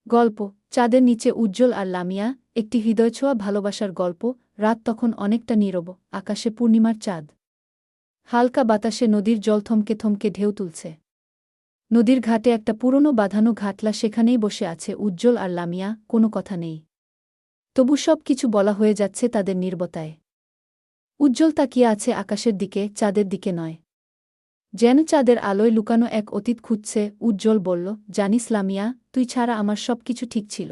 গল্প চাঁদের নিচে উজ্জ্বল আর লামিয়া, একটি হৃদয়ছোঁয়া ভালোবাসার গল্প। রাত তখন অনেকটা নীরব, আকাশে পূর্ণিমার চাঁদ। হালকা বাতাসে নদীর জল থমকে থমকে ঢেউ তুলছে। নদীর ঘাটে একটা পুরনো বাঁধানো ঘাটলা, সেখানেই বসে আছে উজ্জ্বল আর লামিয়া, কোনো কথা নেই। তবু সব কিছু বলা হয়ে যাচ্ছে তাদের নীরবতায়। উজ্জ্বল তাকিয়ে আছে আকাশের দিকে, চাঁদের দিকে নয়। যেন চাঁদের আলোয় লুকানো এক অতীত খুঁজছে। উজ্জ্বল বলল, জানিস লামিয়া, তুই ছাড়া আমার সব কিছু ঠিক ছিল।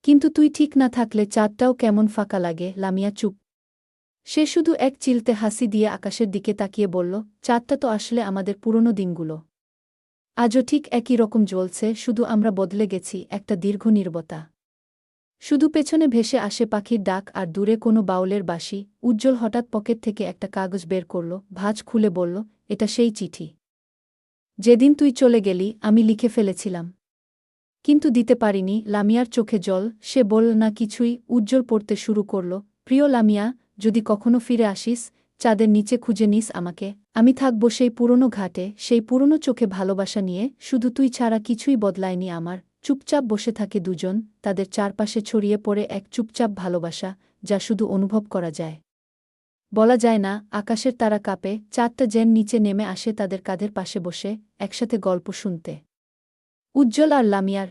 কিন্তু তুই ঠিক না থাকলে চাঁদটাও কেমন ফাঁকা লাগে। লামিয়া চুপ। সে শুধু এক চিলতে হাসি দিয়ে আকাশের দিকে তাকিয়ে বলল, চাঁদটা তো আসলে আমাদের পুরনো দিনগুলো। আজও ঠিক একই রকম জ্বলছে, শুধু আমরা বদলে গেছি। একটা দীর্ঘ নীরবতা। শুধু পেছনে ভেসে আসে পাখির ডাক আর দূরে কোনো বাউলের বাঁশি। উজ্জ্বল হঠাৎ পকেট থেকে একটা কাগজ বের করল, ভাঁজ খুলে বলল, এটা সেই চিঠি যেদিন তুই চলে গেলি আমি লিখে ফেলেছিলাম, কিন্তু দিতে পারিনি। লামিয়ার চোখে জল, সে বলল না কিছুই। উজ্জ্বল পড়তে শুরু করল, প্রিয় লামিয়া, যদি কখনো ফিরে আসিস, চাঁদের নিচে খুঁজে নিস আমাকে। আমি থাকব সেই পুরনো ঘাটে, সেই পুরনো চোখে ভালোবাসা নিয়ে। শুধু তুই ছাড়া কিছুই বদলায়নি আমার। চুপচাপ বসে থাকে দুজন, তাদের চারপাশে ছড়িয়ে পড়ে এক চুপচাপ ভালোবাসা, যা শুধু অনুভব করা যায়, বলা যায় না। আকাশের তারা কাঁপে, চাঁদটা যেন নিচে নেমে আসে তাদের কাঁধের পাশে বসে, একসাথে গল্প শুনতে। উজ্জ্বল আর লামিয়ার